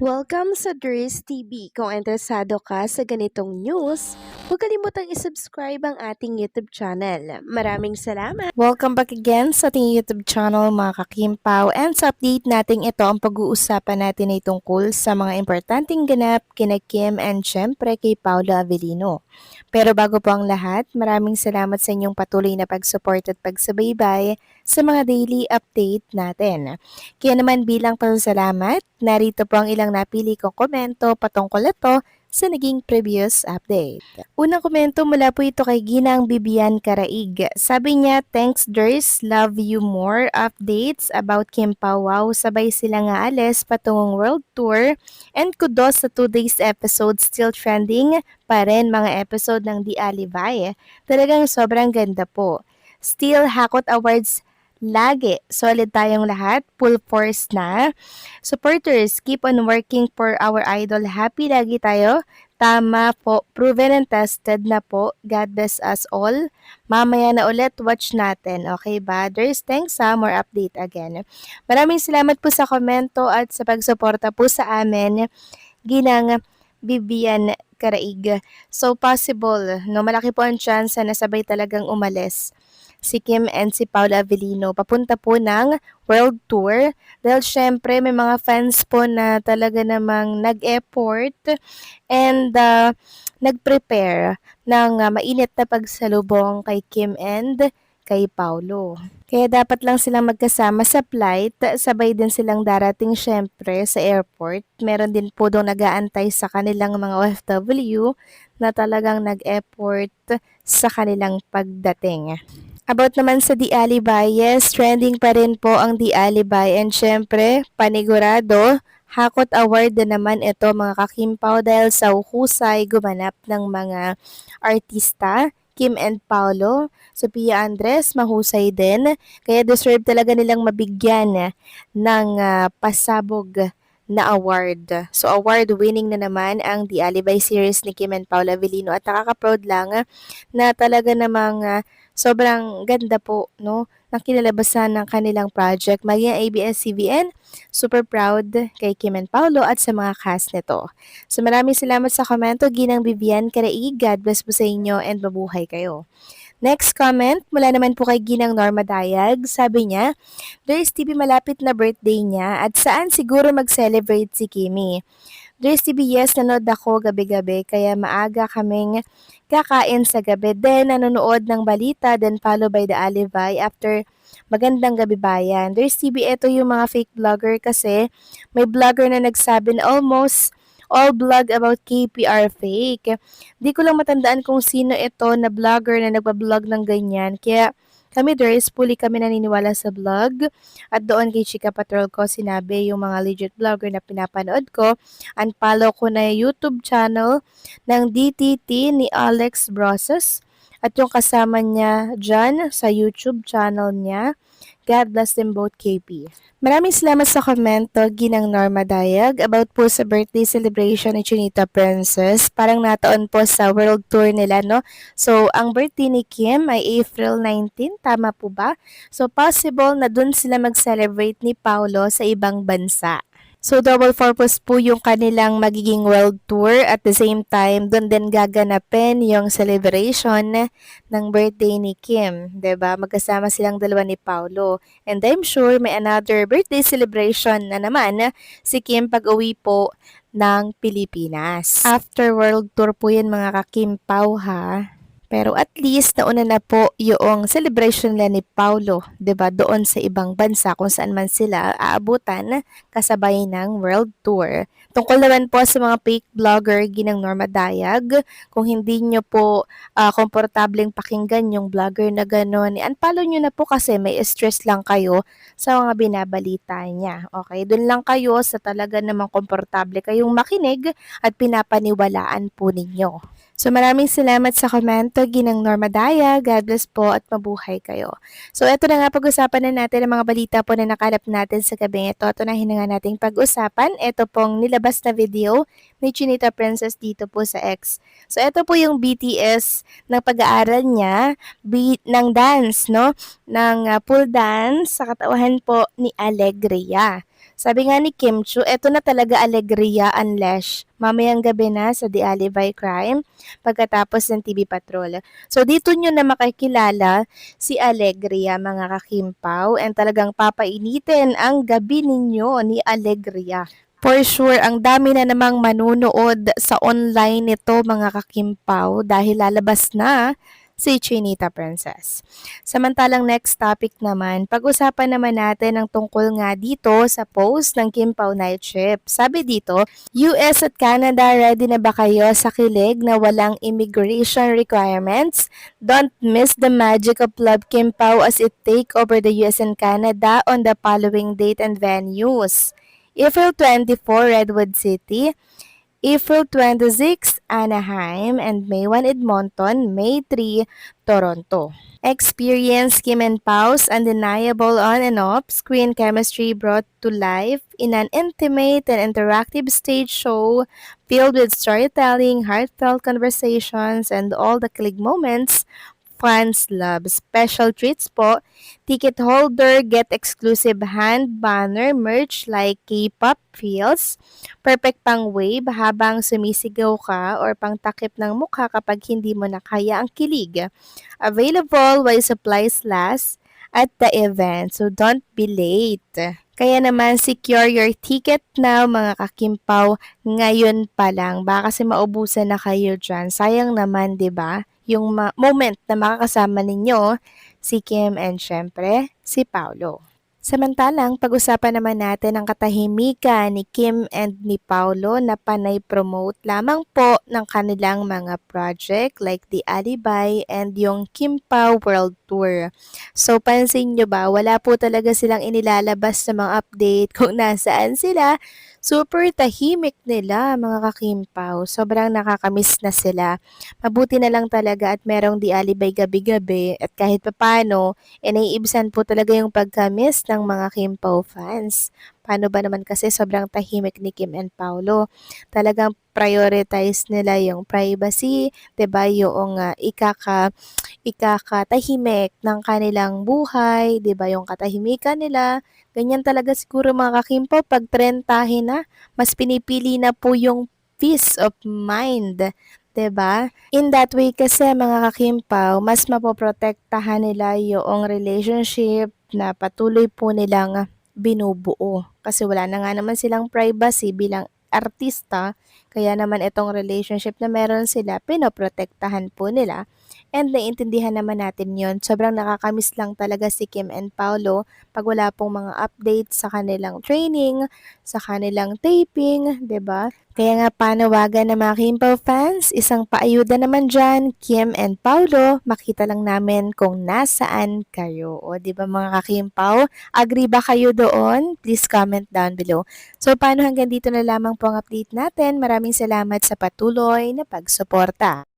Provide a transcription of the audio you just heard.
Welcome sa Dries TV. Kung interesado ka sa ganitong news, huwag kalimutang isubscribe ang ating YouTube channel. Maraming salamat! Welcome back again sa ating YouTube channel mga kakimpaw, and sa update natin ito ang pag-uusapan natin ay tungkol sa mga importanteng ganap kina Kim and syempre kay Paolo Avellino. Pero bago po ang lahat, maraming salamat sa inyong patuloy na pag-support at pagsubaybay sa mga daily update natin. Kaya naman bilang pasasalamat, narito po ang ilang napili kong komento patungkol ito sa naging previous update. Unang komento mula po ito kay Ginang Bibian Karaig. Sabi niya, thanks Ders, love you more. Updates about Kim Pao. Wow, sabay sila nga alis patungong world tour. And kudos sa 2 days episode, still trending pa rin mga episode ng Di Alibay. Talagang sobrang ganda po. Still Hakot Awards lagi. Solid tayong lahat. Full force na. Supporters, keep on working for our idol. Happy lagi tayo. Tama po. Proven and tested na po. God bless us all. Mamaya na ulit. Watch natin. Okay ba? There's thanks sa more update again. Maraming salamat po sa komento at sa pagsuporta po sa amin. Ginang Bibian Karaig. So possible, no, malaki po ang chance na sabay talagang umalis si Kim and si Paolo Avellino papunta po ng world tour dahil syempre may mga fans po na talaga namang nag-effort and nag-prepare ng mainit na pagsalubong kay Kim and kay Paolo. Kaya dapat lang silang magkasama sa flight, sabay din silang darating syempre sa airport. Meron din po doon nag-aantay sa kanilang mga OFW na talagang nag-effort sa kanilang pagdating. About naman sa Di Alibay, yes, trending pa rin po ang Di Alibay and syempre, panigurado, Hakot Award na naman ito mga kakimpaw dahil sa husay gumanap ng mga artista. Kim and Paolo, Sophia Andres, mahusay din. Kaya deserve talaga nilang mabigyan ng pasabog na award. So award-winning na naman ang The Alibay series ni Kim and Paolo Avellino at nakaka-proud lang na talaga namang sobrang ganda po, no, ng kinalabasan ng kanilang project. Maging ABS-CBN, super proud kay Kim and Paolo at sa mga cast nito. So maraming salamat sa komento, Ginang Vivian Karaig. God bless po sa inyo and mabuhay kayo. Next comment, mula naman po kay Ginang Norma Dayag. Sabi niya, Dres TV malapit na birthday niya at saan siguro mag-celebrate si Kimi. Dres TV, yes, nanood ako gabi-gabi kaya maaga kaming kakain sa gabi. Then nanonood ng balita, then follow by the Alibay after magandang gabi bayan. Dres TV, ito yung mga fake vlogger kasi may vlogger na nagsabi na almost all vlog about KPR fake. Di ko lang matandaan kung sino ito na vlogger na nagpa-vlog ng ganyan. Kaya kami Dres, fully kami naniniwala sa vlog. At doon kay Chika Patrol ko sinabi yung mga legit vlogger na pinapanood ko. Unfollow ko na yung YouTube channel ng DTT ni Alex Brosses. At yung kasama niya dyan sa YouTube channel niya. God bless them both, KP. Maraming salamat sa komento, Ginang Norma Dayag, about po sa birthday celebration ni Chinita Princess. Parang nataon po sa world tour nila, no? So, ang birthday ni Kim ay April 19, tama po ba? So, possible na dun sila mag-celebrate ni Paolo sa ibang bansa. So, double purpose po yung kanilang magiging world tour. At the same time, doon din gaganapin yung celebration ng birthday ni Kim. 'Di ba? Magkasama silang dalawa ni Paolo. And I'm sure may another birthday celebration na naman si Kim pag-uwi po ng Pilipinas. After world tour po yan mga kakimpaw ha. Pero at least nauna na po yung celebration nila ni Paulo, 'di ba, doon sa ibang bansa kung saan man sila aabutan kasabay ng world tour. Tungkol naman po sa mga fake vlogger Ginang Norma Dayag, kung hindi nyo po komportableng pakinggan yung vlogger na gano'n, unfollow nyo na po kasi may stress lang kayo sa mga binabalita niya. Okay, doon lang kayo sa talaga namang komportable kayong makinig at pinapaniwalaan po ninyo. So maraming salamat sa komento, Ginang Norma Daya. God bless po at mabuhay kayo. So ito na nga, pag-usapan na natin ang mga balita po na nakalap natin sa gabi ito. Ito na nga nating pag-usapan. Ito pong nilabas na video ni Chinita Princess dito po sa X. So ito po yung BTS ng pag-aaral niya ng dance, no? Ng pool dance sa katauhan po ni Alegria. Sabi nga ni Kim Chu, eto na talaga alegria unleash. Mamayang gabi na sa The Alibi Crime pagkatapos ng TV Patrol. So dito nyo na makikilala si Alegria mga kakimpaw and talagang papainitin ang gabi ninyo ni Alegria. For sure, ang dami na namang manunood sa online nito mga kakimpaw dahil lalabas na si Chinita Princess. Samantalang next topic naman, pag-usapan naman natin ang tungkol nga dito sa post ng Kim Pao Night Trip. Sabi dito, US at Canada, ready na ba kayo sa kilig na walang immigration requirements? Don't miss the magic of Love Kim Pao as it take over the US and Canada on the following date and venues. April 24, Redwood City. April 26, Anaheim. And May 1, Edmonton. May 3, Toronto. Experience Kim and Pau's undeniable on and off screen chemistry brought to life in an intimate and interactive stage show filled with storytelling, heartfelt conversations, and all the click moments fans love. Special treats po. Ticket holder get exclusive hand banner merch like K-pop feels. Perfect pang wave habang sumisigaw ka or pang takip ng mukha kapag hindi mo na kaya ang kilig. Available while supplies last at the event. So don't be late. Kaya naman secure your ticket now mga kakimpaw ngayon pa lang. Baka kasi maubusan na kayo dyan. Sayang naman, 'di ba? Yung moment na makakasama ninyo si Kim and syempre si Paulo. Samantalang, pag-usapan naman natin ang katahimikan ni Kim and ni Paulo na panay promote lamang po ng kanilang mga project like The Alibi and yung Kim Pao World Tour. So, pansin nyo ba, wala po talaga silang inilalabas sa mga update kung nasaan sila. Super tahimik nila mga kakimpaw. Sobrang nakakamiss na sila. Mabuti na lang talaga at merong The Alibi gabi-gabi at kahit papano, naiibsan po talaga yung pagka-miss ng mga Kim Pao fans. Paano ba naman kasi sobrang tahimik ni Kim and Paulo. Talagang prioritize nila yung privacy, 'di ba? Yung ikakatahimik ng kanilang buhay, 'di ba? Yung katahimikan nila. Ganyan talaga siguro mga kakimpaw pag trentahin na, mas pinipili na po yung peace of mind. 'Di ba? In that way kasi mga kakimpaw, mas mapoprotektahan nila yung relationship na patuloy po nilang binubuo. Kasi wala na nga naman silang privacy bilang artista, kaya naman itong relationship na meron sila, pinoprotektahan po nila. And naiintindihan naman natin yon. Sobrang nakakamiss lang talaga si Kim and Paulo pag wala pong mga updates sa kanilang training, sa kanilang taping, 'di ba? Kaya nga panawagan ng mga Kim Pao fans, isang paayuda naman dyan, Kim and Paulo, makita lang namin kung nasaan kayo. O di ba mga ka-Kim Pao, agree ba kayo doon? Please comment down below. So paano hanggang dito na lamang po ang update natin. Maraming salamat sa patuloy na pagsuporta.